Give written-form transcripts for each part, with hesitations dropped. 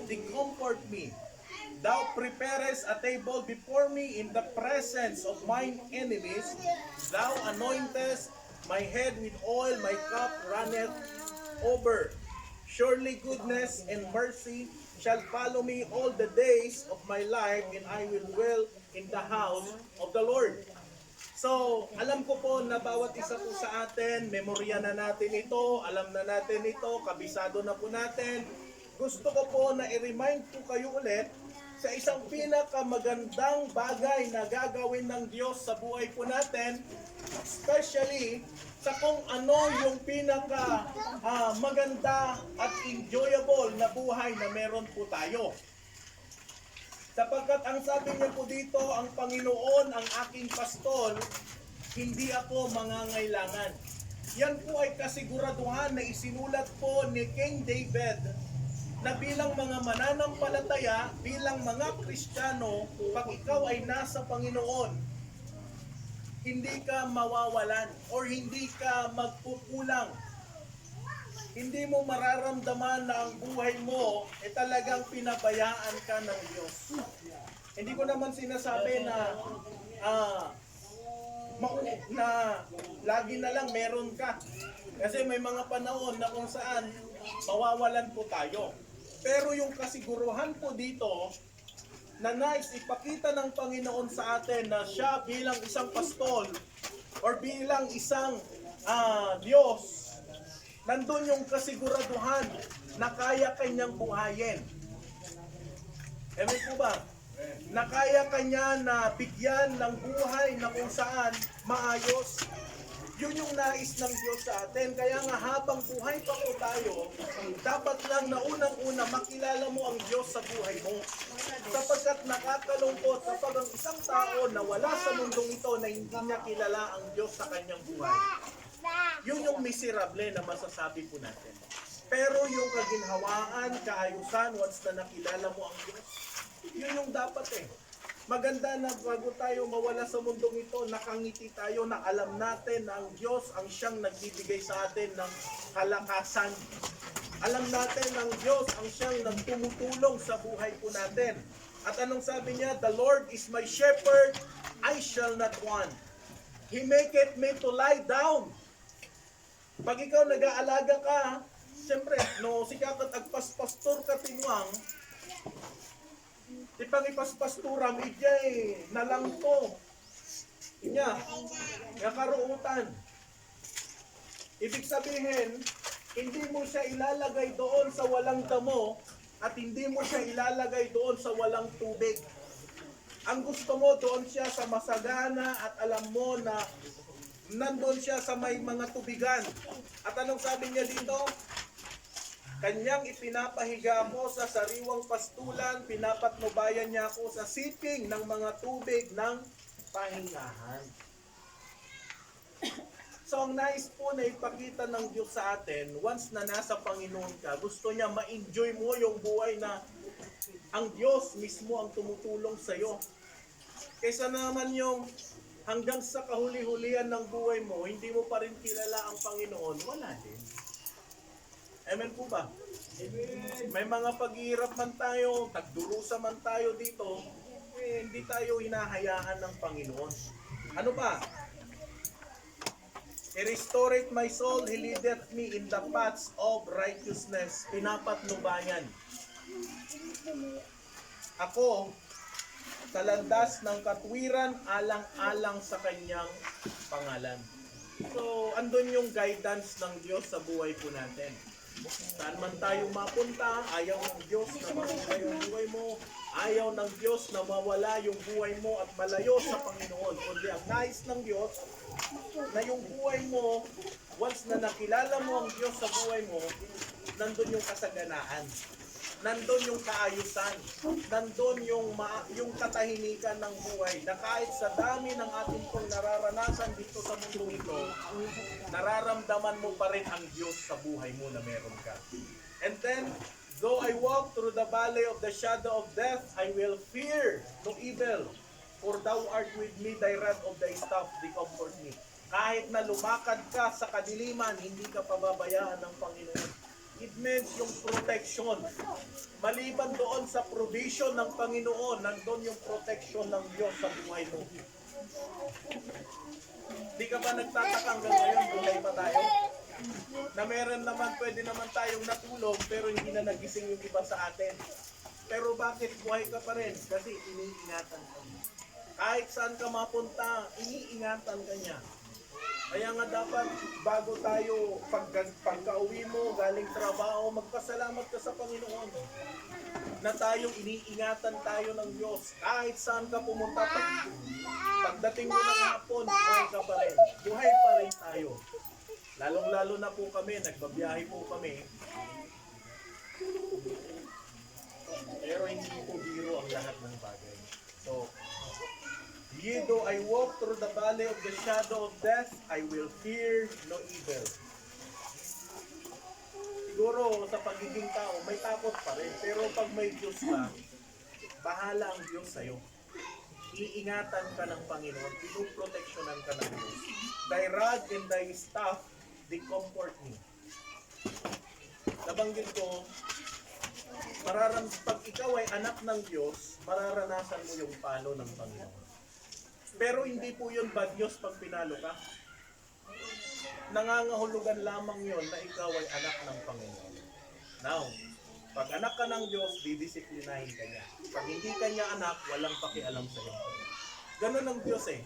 They comfort me. Thou preparest a table before me in the presence of mine enemies. Thou anointest my head with oil, my cup runneth over. Surely goodness and mercy shall follow me all the days of my life, and I will dwell in the house of the Lord. So, alam ko po na bawat isa po sa atin, memorya na natin ito, alam na natin ito, kabisado na po natin. Gusto ko po na i-remind po kayo ulit sa isang pinakamagandang bagay na gagawin ng Diyos sa buhay po natin, especially sa kung ano yung pinaka maganda at enjoyable na buhay na meron po tayo. Sapagkat ang sabi niya po dito, ang Panginoon ang aking pastol, hindi ako mangangailangan. Yan po ay kasiguraduhan na isinulat po ni King David na bilang mga mananampalataya, bilang mga Kristiyano, pag ikaw ay nasa Panginoon, hindi ka mawawalan or hindi ka magkukulang. Hindi mo mararamdaman na ang buhay mo ay talagang pinabayaan ka ng Diyos. Hindi ko naman sinasabi na lagi na lang meron ka. Kasi may mga panahon na kung saan mawawalan po tayo. Pero yung kasiguruhan po dito na nais ipakita ng Panginoon sa atin na siya bilang isang pastol or bilang isang Diyos, nandun yung kasiguraduhan na kaya kanyang buhayin. Amen po ba? Na kaya kanya na bigyan ng buhay na kung saan maayos. Yun yung nais ng Diyos sa atin. Kaya nga habang buhay pa po tayo, dapat lang na unang-una makilala mo ang Diyos sa buhay mo. Sapagkat nakakalungkot kapag ang isang tao na wala sa mundong ito na hindi niya kilala ang Diyos sa kanyang buhay. Yun yung miserable na masasabi po natin. Pero yung kaginhawaan, kaayusan, once na nakilala mo ang Diyos, yun yung dapat eh. Maganda na bago tayo mawala sa mundong ito, nakangiti tayo na alam natin na ang Diyos ang siyang nagbibigay sa atin ng kalakasan. Alam natin na ang Diyos ang siyang nagtumutulong sa buhay po natin. At anong sabi niya? The Lord is my shepherd, I shall not want. He maketh me to lie down. Pag ikaw nag-aalaga ka, siyempre, no, sikakat agpaspastor ka tinuang, di pang ipaspasturam, ijay, nalang to. Inya, nakaruutan. Ibig sabihin, hindi mo siya ilalagay doon sa walang damo at hindi mo siya ilalagay doon sa walang tubig. Ang gusto mo doon siya sa masagana at alam mo na nandun siya sa may mga tubigan. At anong sabi niya dito? Kanyang ipinapahiga mo sa sariwang pastulan, pinapatnubayan niya ako sa siping ng mga tubig ng pahingahan. So ang nais po na ipakita ng Diyos sa atin, once na nasa Panginoon ka, gusto niya ma-enjoy mo yung buhay na ang Diyos mismo ang tumutulong sa iyo. Kaysa naman yung hanggang sa kahuli-hulian ng buhay mo, hindi mo pa rin kilala ang Panginoon, wala din. Amen po ba? May mga paghihirap man tayo, tagdurusa man tayo dito, hindi tayo hinahayaan ng Panginoon. Ano ba? He restoreth my soul, He leadeth me in the paths of righteousness. Pinapatnubayan. Ako, sa landas ng katwiran, alang-alang sa kanyang pangalan. So, andun yung guidance ng Diyos sa buhay po natin. Saan man tayo mapunta, ayaw ng Diyos na mawala yung buhay mo. Ayaw ng Diyos na mawala yung buhay mo at malayo sa Panginoon. Kundi ang nais ng Diyos na yung buhay mo, once na nakilala mo ang Diyos sa buhay mo, nandun yung kasaganaan. Nandun yung kaayusan. Nandun yung katahimikan ng buhay. Na kahit sa dami ng ating pong nararanasan dito sa mundo ito, nararamdaman mo pa rin ang Diyos sa buhay mo na meron ka. And then, though I walk through the valley of the shadow of death, I will fear no evil. For thou art with me, thy rod of thy staff, they comfort me. Kahit na lumakad ka sa kadiliman, hindi ka pababayaan ng Panginoon. It means yung protection. Maliban doon sa provision ng Panginoon, nandun yung protection ng Diyos sa buhay mo. Di ka ba nagtataka hanggang ngayon, buhay pa tayo? Na meron naman, pwede naman tayong natulog, pero hindi na nagising yung iba sa atin. Pero bakit buhay ka pa rin? Kasi iniingatan ka niya. Kahit saan ka mapunta, iniingatan ka niya. Kaya nga dapat bago tayo pagka-uwi mo, galing trabaho, magpasalamat ka sa Panginoon na tayong iniingatan tayo ng Diyos. Kahit saan ka pumunta, pagdating mo ng hapon, buhay ka pa rin. Buhay pa rin tayo. Lalong-lalo na po kami, nagbabiyahe po kami. Pero hindi po biro ang lahat ng bagay. So, yea, though I walk through the valley of the shadow of death, I will fear no evil. Siguro sa pagiging tao, may takot pa rin. Pero pag may Diyos ka, bahala ang Diyos sa'yo. Iingatan ka ng Panginoon, pinuproteksyonan ka ng Diyos. Thy rod and thy staff, they comfort me. Nabanggit ko, pag ikaw ay anak ng Diyos, mararanasan mo yung palo ng Panginoon. Pero hindi po yun bad news pag pinalo ka. Nangangahulugan lamang yun na ikaw ay anak ng Panginoon. Now, pag anak ka ng Diyos, didisiplinahin ka niya. Pag hindi ka niya anak, walang pakialam sa iyo. Ganun ang Diyos eh.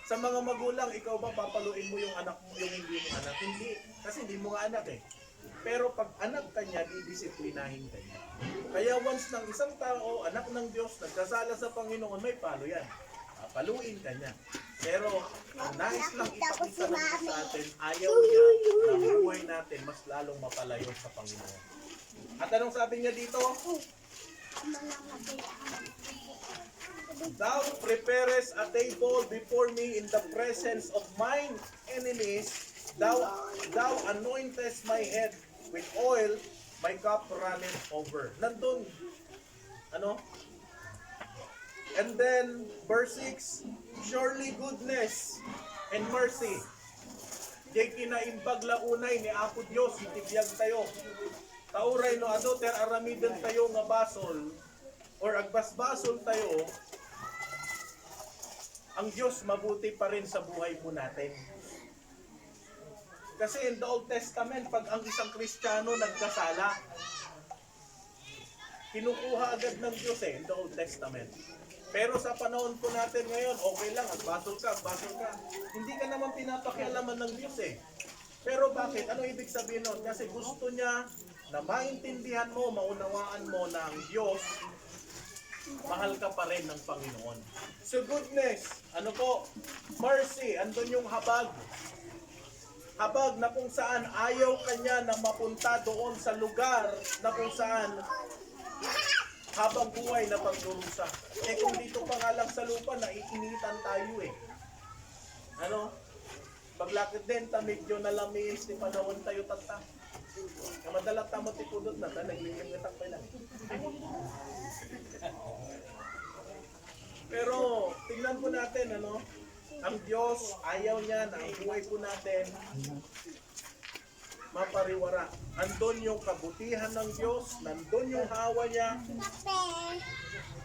Sa mga magulang, ikaw ba papaluin mo yung anak mo, yung hindi mo anak? Hindi. Kasi hindi mo nga anak eh. Pero pag anak ka niya, didisiplinahin ka niya. Kaya once ng isang tao, anak ng Diyos, nagkasala sa Panginoon, may palo yan. Paluin ka niya. Pero ang nais lang ipakita ng Diyos sa atin, ayaw niya na buhay natin mas lalong mapalayo sa Panginoon. At anong sabi niya dito? Thou preparest a table before me in the presence of mine enemies. Thou anointest my head with oil, my cup runneth over. Nandun, ano? And then, verse 6, surely goodness and mercy. Jay kinaimbag launay ni Apo Diyos, itibiyag tayo. Tauray no adoter aramiden tayo nga basol, or agbasbasol tayo, ang Diyos mabuti pa rin sa buhay po natin. Kasi in the Old Testament, pag ang isang Kristiyano nagkasala, kinukuha agad ng Diyos in the Old Testament. Pero sa panahon po natin ngayon, okay lang, agbasol ka. Hindi ka naman pinapakialaman ng Diyos eh. Pero bakit? Ano ibig sabihin nun? Kasi gusto niya na maintindihan mo, maunawaan mo na ang Diyos, mahal ka pa rin ng Panginoon. So goodness, ano po? Mercy, andun yung habag. Habag na kung saan ayaw kanya na mapunta doon sa lugar na kung saan habang buhay na pagdurusa. Eh kung dito pa nga lang sa lupa, naiinitan tayo eh. Ano? Paglakit din, medyo nalamis, di panahon tayo tata. Madalat tamo tipudot na, nagliligatak pa lang. Pero, tingnan po natin, ano? Ang Diyos, ayaw niya na ang buhay po natin mapariwara. Andun yung kabutihan ng Diyos, nandun yung hawa niya.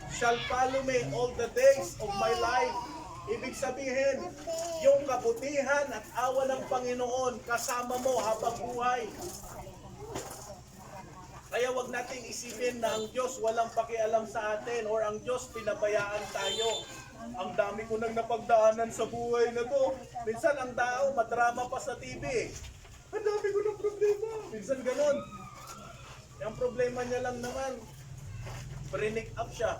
Shall follow me all the days of my life. Ibig sabihin, yung kabutihan at awa ng Panginoon kasama mo habang buhay. Kaya wag nating isipin na ang Diyos walang pakialam sa atin or ang Diyos pinabayaan tayo. Ang dami ko nang napagdaanan sa buhay na to. Minsan ang tao madrama pa sa TV. Ang dami ko ng problema. Minsan ganun. Yung problema niya lang naman, pre-nick up siya.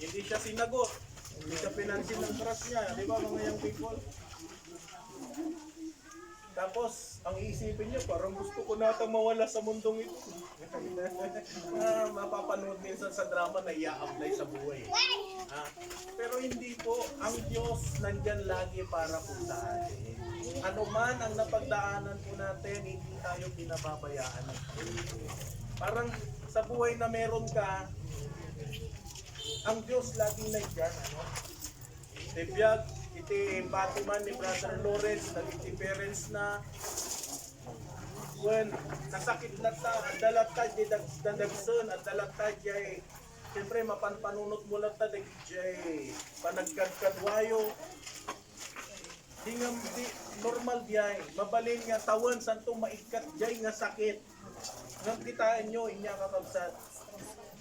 Hindi siya sinagot. Hindi siya pinansin ng crush niya. Di ba mga young people? Tapos, ang iisipin niyo, parang gusto ko natang mawala sa mundong ito. Mapapanood minsan sa drama na i-apply sa buhay. Pero hindi po, ang Diyos nandyan lagi para po sa atin. Ano man ang napagdaanan po natin, hindi tayo pinababayaan. Parang sa buhay na meron ka, ang Diyos laging nandyan. Tibiyag, iti batuman ni Brother Lawrence, naging parents na When nasakit na ta, dalatad di dagsun at dalatad jay siyempre mapanpanunot mo lang ta jay panagkadkadwayo di nga di normal jay mabalin nga tawon santong maikat jay nga sakit ngam kitaan nyo inya kakabsat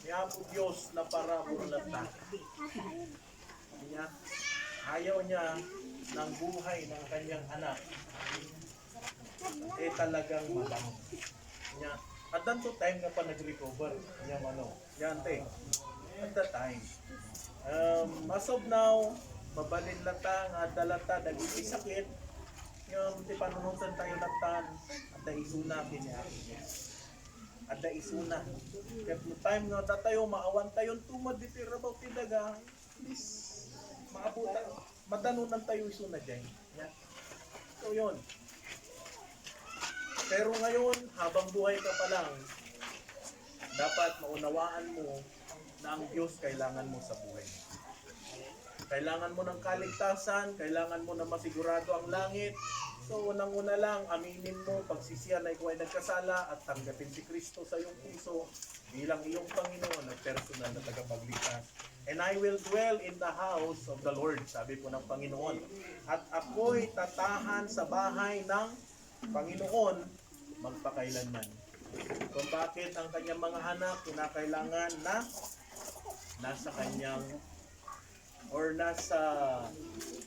niya po Diyos na para mulat ta niya ayaw niya ng buhay ng kanyang anak talagang malang niya at that time nga pa nag-recover niya yan te at that time as of now mabalin lata nga dalata dagiti sakit yung ti panunutan tayo latan at da isuna kanya at da isuna ket no time nga tayo maawan tayo tumad diti rabaw ti daga please maabutan matanunan tayo isuna diyan yan so yun. Pero ngayon, habang buhay ka pa lang, dapat maunawaan mo na ang Diyos kailangan mo sa buhay. Kailangan mo ng kaligtasan, kailangan mo na masigurado ang langit. So, unang-una lang, aminin mo, pagsisiya na ikaw ay nagkasala at tanggapin si Kristo sa iyong puso bilang iyong Panginoon at personal na tagapagligtas. And I will dwell in the house of the Lord, sabi po ng Panginoon. At ako'y tatahan sa bahay ng Panginoon magpakailanman. Kung bakit ang kanyang mga anak kinakailangan na nasa kanyang or nasa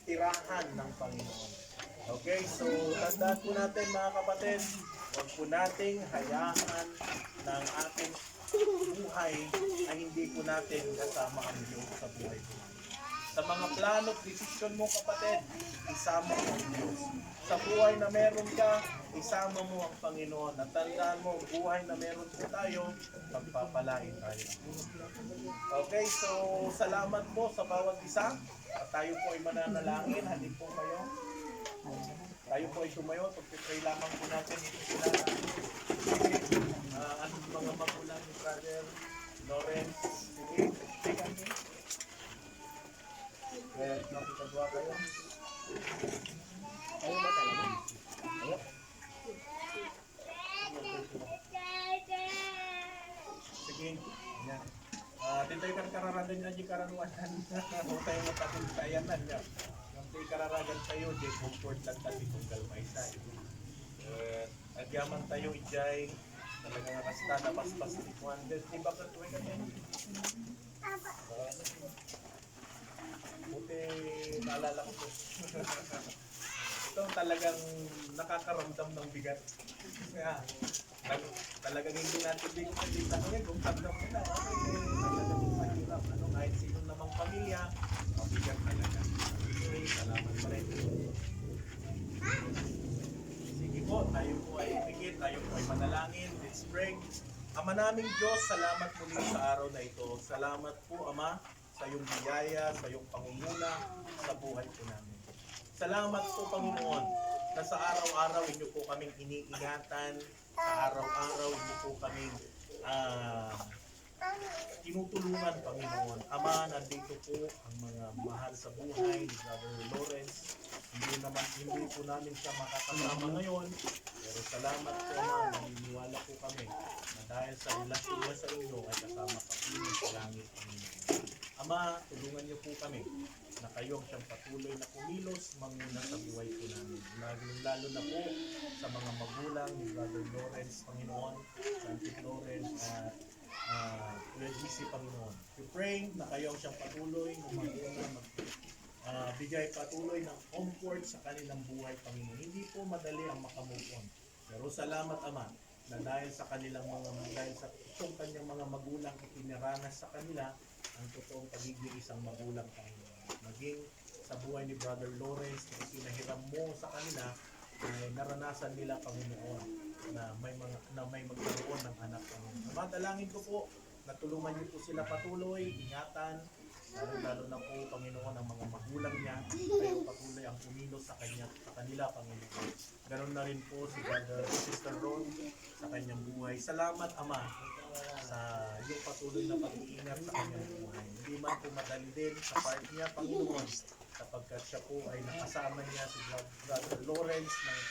tirahan ng Panginoon. Okay, so tandaan po natin mga kapatid, huwag po nating hayaan ng ating buhay na hindi po natin kasama ang Diyos sa buhay ko. Sa mga plano at desisyon mo kapatid, isama mo ang Diyos. Sa buhay na meron ka, isama mo ang Panginoon. At tandaan mo, buhay na meron po tayo, magpapalain tayo. Okay, so salamat po sa bawat isa. At tayo po ay mananalangin. Halip po kayo. Tayo po ay tumayo. Pagpipray lamang po natin ito sila. Anong mga magulang ni Brother Lawrence. Sige. Nakikagawa kayo. Ayaw ba talaga? Ayaw. Sige. Yan. Dito yung kararagan nyo yung karanuanan. Huwag tayo matatintayan na niya. Yung kararagan tayo, di comfort lang tayo kung galmay tayo. Agyaman tayo ijay. Talaga nga kasta na paspas ni Juan. Di ba ka tuwing ganyan? Buti naalala ko po. Ito talagang nakakaramdam ng bigat. Kaya talagang hindi natin bigyan ngayon kung tablang mo na. Talagang mahirap. Kahit sino namang pamilya, mabigat talaga. Okay, salamat pa rin. Sige po, tayo po ay umikit, tayo po ay manalangin. Let's pray. Ama naming Diyos, salamat muli sa araw na ito. Salamat po, Ama, sa iyong biyaya, sa iyong pangunguna, sa buhay po namin. Salamat po, Panginoon, na sa araw-araw inyo po kaming iniingatan, sa araw-araw inyo po kaming tinutulungan, Panginoon. Ama, nandito po ang mga mahal sa buhay ni Brother Lawrence. Hindi po namin siya makakasama ngayon, pero salamat po, Ama, naniniwala po kami na dahil sa relasyon niya sa inyo ay kasama ka po sa langit, Panginoon. Ama, tulungan niyo po kami na kayo ang siyang patuloy na kumilos manguna sa buhay po namin. Lalo na po sa mga magulang ni Brother Lawrence, Panginoon, sa Auntie Lawrence, Kuya GC, Panginoon. We pray na kayo ang siyang patuloy na manguna bigay patuloy ng comfort sa kanilang buhay, Panginoon. Hindi po madali ang makamove on. Pero salamat, Ama, na dahil sa itong kanyang mga magulang itiniranas sa kanila ang totoong pagiging isang magulang, Panginoon. Maging sa buhay ni Brother Lawrence na ipinahiram mo sa kanila ay naranasan nila, Panginoon, na may magkaroon ng anak, Panginoon. Dalangin ko po na tulungan niyo po sila patuloy, ingatan, lalo na po, Panginoon, ang mga magulang niya, kayo patuloy ang kumilos sa kanila, Panginoon. Ganon na rin po si Sister Ron sa kanyang buhay. Salamat, Ama, sa iyong patuloy na pag-iingat sa kanyang buhay. Hindi man po madali din sa part niya, Panginoon, sapagkat siya po ay nakasama niya si Brother Lawrence ng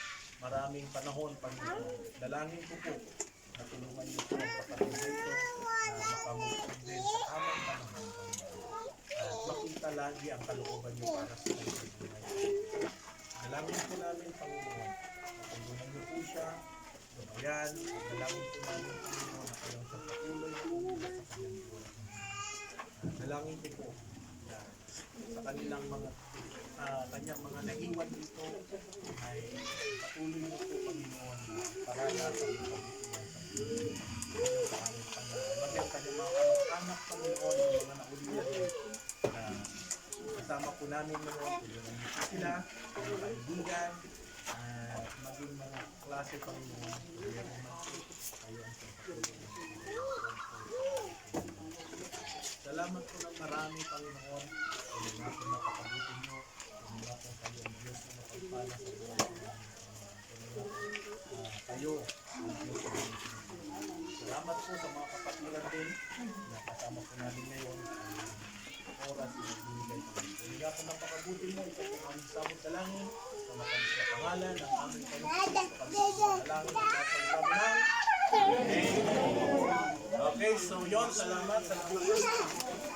maraming panahon, Panginoon. Dalangin ko po na tulungan niyo po ang kapatid nito na makamukod din sa tamang panahon, Panginoon. At makita lagi ang kalooban niyo para sa kanyang buhay. Dalangin po namin, Panginoon, na tulungan niyo po siya, lumayan, at dalangin po namin, Panginoon, na kayong sa patuloy na umula sa kanyang buhay. Dalangin ko po na sa kanilang mga kanyang mga naiwan dito ay patuloy niyo po, Panginoon, na parala sa mga pagkikuhan sa Panginoon. Sa aming Panginoon. Magyan kanyang mga anak, Panginoon, ng mga naulihan na kasama po namin ngayon, tulungan niyo po sila, mga kaibigan, at maging mga klase, Panginoon, tulungan naman po kayo ang pagpatuloy. Salamat po ng marami, Panginoon. Tulungan na po napakabutin niyo. Tulungan po kayo ang Diyos na mapagpala sa buhay ng Panginoon. Tulungan po kayo ang Diyos na mapagpala. Salamat po sa mga kapatiran din na kasama po namin ngayon ang oras na nagbibigay po. Tulungan po napakabutin mo. Ito po ang sabot sa langit sa matamis na pangalan ng aming Panginoon. Sa kami sa langit at sa sabi ng Amen. Okay, so yon, salamat sa lahat.